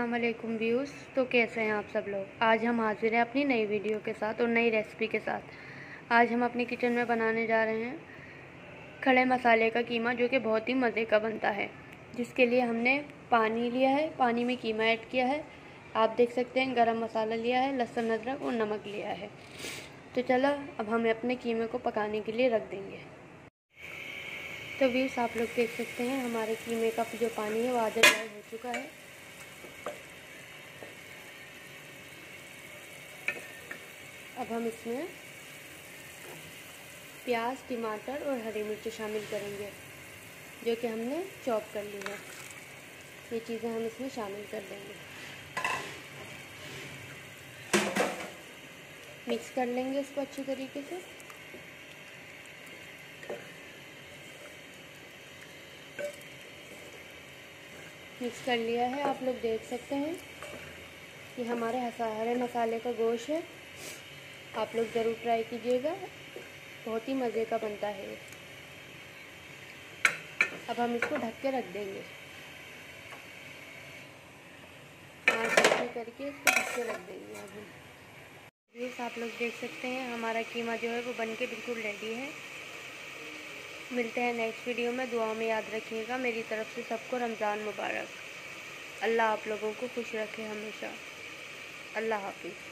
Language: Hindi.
अस्सलाम वालेकुम व्यूज़। तो कैसे हैं आप सब लोग। आज हम हाजिर हैं अपनी नई वीडियो के साथ और नई रेसिपी के साथ। आज हम अपनी किचन में बनाने जा रहे हैं खड़े मसाले का कीमा, जो कि बहुत ही मज़े का बनता है। जिसके लिए हमने पानी लिया है, पानी में कीमा ऐड किया है। आप देख सकते हैं गरम मसाला लिया है, लहसुन अदरक और नमक लिया है। तो चलो अब हम अपने कीमे को पकाने के लिए रख देंगे। तो व्यूज़ आप लोग देख सकते हैं हमारे कीमे का जो पानी है वो आधा बॉयल हो चुका है। अब हम इसमें प्याज, टमाटर और हरी मिर्च शामिल करेंगे, जो कि हमने चॉप कर ली है। ये चीज़ें हम इसमें शामिल कर देंगे, मिक्स कर लेंगे इसको अच्छी तरीके से। मिक्स कर लिया है। आप लोग देख सकते हैं कि हमारे हरे मसाले का गोश्त है। आप लोग ज़रूर ट्राई कीजिएगा, बहुत ही मज़े का बनता है। अब हम इसको ढक के रख देंगे, करके इसको ढक के रख देंगे। अब ये आप लोग देख सकते हैं हमारा कीमा जो है वो बन के बिल्कुल रेडी है। मिलते हैं नेक्स्ट वीडियो में। दुआ में याद रखिएगा। मेरी तरफ से सबको रमज़ान मुबारक। अल्लाह आप लोगों को खुश रखे हमेशा। अल्लाह हाफिज़।